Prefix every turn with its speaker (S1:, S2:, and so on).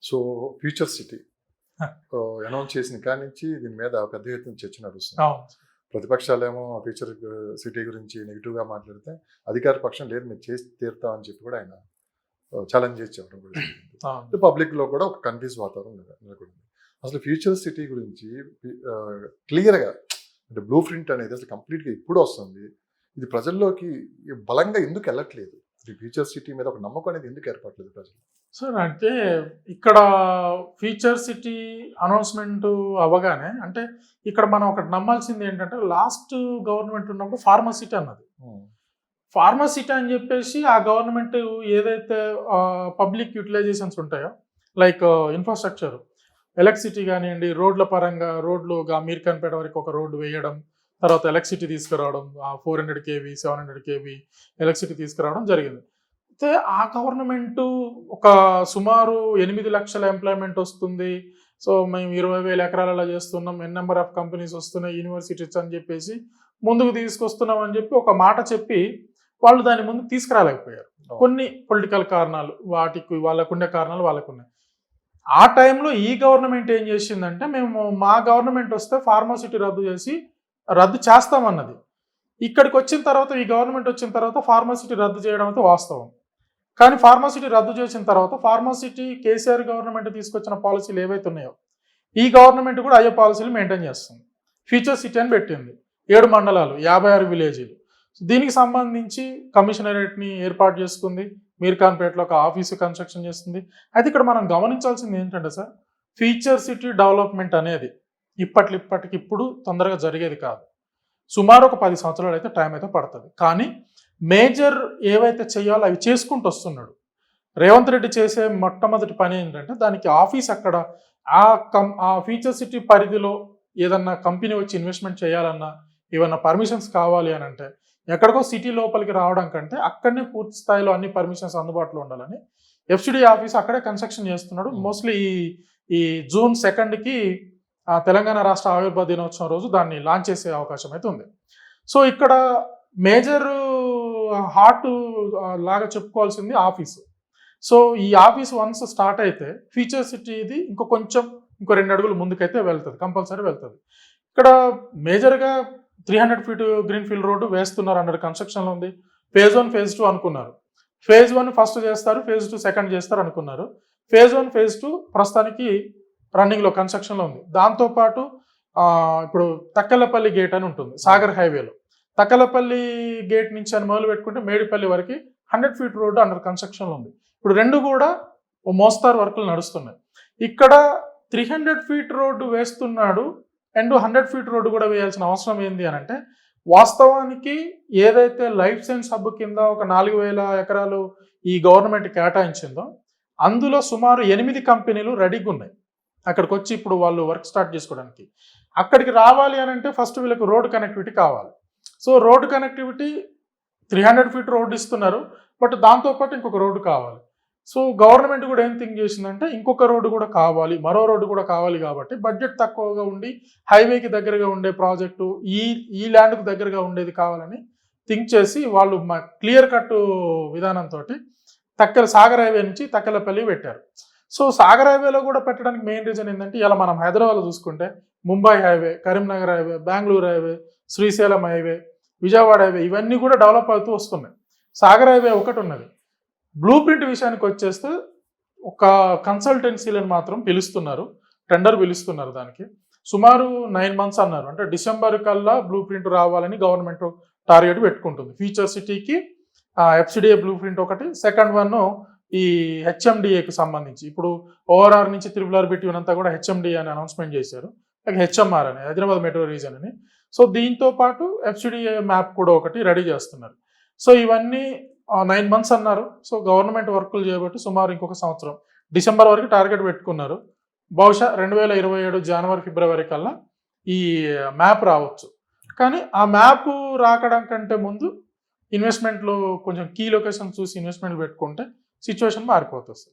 S1: So future city announce చేసిన కాడి నుంచి దీని మీద పెద్ద ఎత్తున చర్చ నడుస్తుంది. ప్రతిపక్షాలేమో ఫ్యూచర్ సిటీ గురించి నెగిటివ్గా మాట్లాడితే అధికార పక్షం లేదు మీరు చేసి తీరుతామని చెప్పి కూడా ఆయన ఛాలెంజ్ చేసి చెప్పడం కూడా పబ్లిక్లో కూడా ఒక కన్ఫ్యూజ్ వాతావరణం నెలకొంది. అసలు ఫ్యూచర్ సిటీ గురించి క్లియర్గా అంటే బ్లూ ప్రింట్ అనేది అసలు కంప్లీట్గా ఇప్పుడు వస్తుంది. ఇది ప్రజల్లోకి బలంగా ఎందుకు వెళ్ళట్లేదు? ఫ్యూచర్ సిటీ మీద ఒక నమ్మకం అనేది ఎందుకు ఏర్పడలేదు ప్రజలు?
S2: సార్ అంటే ఇక్కడ ఫ్యూచర్ సిటీ అనౌన్స్మెంట్ అవ్వగానే అంటే ఇక్కడ మనం ఒకటి నమ్మాల్సింది ఏంటంటే లాస్ట్ గవర్నమెంట్ ఉన్నప్పుడు ఫార్మసిటీ అన్నది. ఫార్మసిటీ అని చెప్పేసి ఆ గవర్నమెంట్ ఏదైతే పబ్లిక్ యూటిలైజేషన్స్ ఉంటాయో లైక్ ఇన్ఫ్రాస్ట్రక్చర్ ఎలక్ట్రిసిటీ కానివ్వండి, రోడ్ల పరంగా రోడ్లు మీర్ఖాన్పేట వరకు ఒక రోడ్డు వేయడం, తర్వాత ఎలక్ట్రిసిటీ తీసుకురావడం 400 kV 700 kV ఎలక్ట్రిసిటీ తీసుకురావడం జరిగింది. అయితే ఆ గవర్నమెంటు ఒక సుమారు 8 లక్షల ఎంప్లాయ్మెంట్ వస్తుంది, సో మేము 20,000 ఎకరాలలో చేస్తున్నాం, నెంబర్ ఆఫ్ కంపెనీస్ వస్తున్నాయి, యూనివర్సిటీస్ అని చెప్పేసి ముందుకు తీసుకొస్తున్నాం అని చెప్పి ఒక మాట చెప్పి వాళ్ళు దాని ముందు తీసుకురాలేకపోయారు. కొన్ని పొలిటికల్ కారణాలు, వాటికి వాళ్ళకుండే కారణాలు వాళ్ళకున్నాయి. ఆ టైంలో ఈ గవర్నమెంట్ ఏం చేసిందంటే మేము మా గవర్నమెంట్ వస్తే ఫార్మాసిటీ రద్దు చేస్తామన్నది. ఇక్కడికి వచ్చిన తర్వాత ఈ గవర్నమెంట్ వచ్చిన తర్వాత ఫార్మాసిటీ రద్దు చేయడం అయితే వాస్తవం. కానీ ఫార్మాసిటీ రద్దు చేసిన తర్వాత ఫార్మాసిటీ కేసీఆర్ గవర్నమెంట్ తీసుకొచ్చిన పాలసీలు ఏవైతే ఉన్నాయో ఈ గవర్నమెంట్ కూడా అయ్యే పాలసీలు మెయింటైన్ చేస్తుంది. ఫ్యూచర్ సిటీ అని పెట్టింది, 7 మండలాలు 56 విలేజీలు. దీనికి సంబంధించి కమిషనరేట్ని ఏర్పాటు చేసుకుంది, మీర్ఖాన్పేటలో ఒక ఆఫీసు కన్స్ట్రక్షన్ చేస్తుంది. అయితే ఇక్కడ మనం గమనించాల్సింది ఏంటంటే సార్, ఫ్యూచర్ సిటీ డెవలప్మెంట్ అనేది ఇప్పటికిప్పుడు తొందరగా జరిగేది కాదు. సుమారు ఒక 10 సంవత్సరాలు అయితే టైం అయితే పడుతుంది. కానీ మేజర్ ఏవైతే చేయాలో అవి చేసుకుంటూ వస్తున్నాడు రేవంత్ రెడ్డి. చేసే మొట్టమొదటి పని ఏంటంటే దానికి ఆఫీస్ అక్కడ ఆ ఫ్యూచర్ సిటీ పరిధిలో ఏదన్నా కంపెనీ వచ్చి ఇన్వెస్ట్మెంట్ చేయాలన్నా, ఏమన్నా పర్మిషన్స్ కావాలి అని అంటే ఎక్కడికో సిటీ లోపలికి రావడం కంటే అక్కడనే పూర్తి స్థాయిలో అన్ని పర్మిషన్స్ అందుబాటులో ఉండాలని ఎఫ్సిడి ఆఫీస్ అక్కడే కన్స్ట్రక్షన్ చేస్తున్నాడు. మోస్ట్లీ ఈ జూన్ 2కి తెలంగాణ రాష్ట్ర ఆవిర్భావ దినోత్సవం రోజు దాన్ని లాంచ్ చేసే అవకాశం అయితే ఉంది. సో ఇక్కడ మేజర్ హార్ట్ లాగా చెప్పుకోవాల్సింది ఆఫీసు. సో ఈ ఆఫీస్ వన్స్ స్టార్ట్ అయితే ఫ్యూచర్ సిటీ ఇది ఇంకో 2 అడుగులు ముందుకైతే వెళ్తుంది, కంపల్సరీ వెళ్తుంది. ఇక్కడ మేజర్గా 300 feet గ్రీన్ ఫీల్డ్ రోడ్డు వేస్తున్నారు, అండర్ కన్స్ట్రక్షన్లో ఉంది. phase 1 phase 2 అనుకున్నారు. phase 1 ఫస్ట్ చేస్తారు, phase 2 సెకండ్ చేస్తారు అనుకున్నారు. phase 1 phase 2 ప్రస్తుతానికి రన్నింగ్లో కన్స్ట్రక్షన్లో ఉంది. దాంతోపాటు ఇప్పుడు తక్కలపల్లి గేట్ అని ఉంటుంది సాగర్ హైవేలో. తక్కలపల్లి గేట్ నుంచి అని మొదలు పెట్టుకుంటే మేడిపల్లి వరకు 100 feet రోడ్డు అండర్ కన్స్ట్రక్షన్లో ఉంది. ఇప్పుడు 2 కూడా ఓ మోస్తారు వర్కులు నడుస్తున్నాయి. ఇక్కడ 300 feet రోడ్డు వేస్తున్నాడు అండ్ 100 feet రోడ్డు కూడా వేయాల్సిన అవసరం ఏంది అని అంటే, వాస్తవానికి ఏదైతే లైఫ్ సైన్స్ హబ్ కింద ఒక 4,000 ఎకరాలు ఈ గవర్నమెంట్ కేటాయించిందో అందులో సుమారు 8 కంపెనీలు రెడీగా ఉన్నాయి అక్కడికి వచ్చి ఇప్పుడు వాళ్ళు వర్క్ స్టార్ట్ చేసుకోవడానికి. అక్కడికి రావాలి అని అంటే ఫస్ట్ వీళ్ళకి రోడ్ కనెక్టివిటీ కావాలి. So road connectivity 300 feet road ఇస్తున్నారు, బట్ దాంతోపాటు ఇంకొక రోడ్డు కావాలి. సో గవర్నమెంట్ కూడా ఏం థింక్ చేసిందంటే ఇంకొక రోడ్డు కూడా కావాలి, మరో రోడ్డు కూడా కావాలి. కాబట్టి బడ్జెట్ తక్కువగా ఉండి హైవేకి దగ్గరగా ఉండే ప్రాజెక్టు ఈ ల్యాండ్కు దగ్గరగా ఉండేది కావాలని థింక్ చేసి వాళ్ళు క్లియర్ కట్ విధానంతో సాగర్ హైవే నుంచి తక్కలపల్లి పెట్టారు. సో సాగర్ హైవేలో కూడా పెట్టడానికి మెయిన్ రీజన్ ఏంటంటే ఇలా మనం హైదరాబాద్లో చూసుకుంటే Mumbai highway, Karimnagar highway, Bengaluru highway, Srisailam highway, Vijayawada highway ఇవన్నీ కూడా డెవలప్ అవుతూ వస్తున్నాయి. సాగర్ హైవే ఒకటి ఉన్నది. బ్లూ ప్రింట్ విషయానికి వచ్చేస్తే ఒక కన్సల్టెన్సీలను మాత్రం పిలుస్తున్నారు, టెండర్ పిలుస్తున్నారు. దానికి సుమారు 9 months అన్నారు. అంటే డిసెంబర్ కల్లా బ్లూ ప్రింట్ రావాలని గవర్నమెంట్ టార్గెట్ పెట్టుకుంటుంది. ఫ్యూచర్ సిటీకి ఎఫ్సిడిఏ బ్లూ ప్రింట్ ఒకటి, సెకండ్ వన్ ఈ హెచ్ఎండిఏకి సంబంధించి ఇప్పుడు ఓఆర్ఆర్ నుంచి త్రిపుల్ బిట్వీన్ అంతా కూడా హెచ్ఎండిఏ అని అనౌన్స్మెంట్ చేశారు, హెచ్ఎంఆర్ అని హైదరాబాద్ మెట్రో రీజన్ అని. సో దీంతో పాటు ఎఫ్సిడిఏ మ్యాప్ కూడా ఒకటి రెడీ చేస్తున్నారు. సో ఇవన్నీ 9 months అన్నారు. సో గవర్నమెంట్ వర్కులు చేయబట్టి సుమారు ఇంకొక సంవత్సరం డిసెంబర్ వరకు టార్గెట్ పెట్టుకున్నారు. బహుశా 2027 జనవరి ఫిబ్రవరి కల్లా ఈ మ్యాప్ రావచ్చు. కానీ ఆ మ్యాప్ రాకడం కంటే ముందు ఇన్వెస్ట్మెంట్లో కొంచెం కీ లొకేషన్ చూసి ఇన్వెస్ట్మెంట్ పెట్టుకుంటే సిచ్యువేషన్ మారిపోతుంది.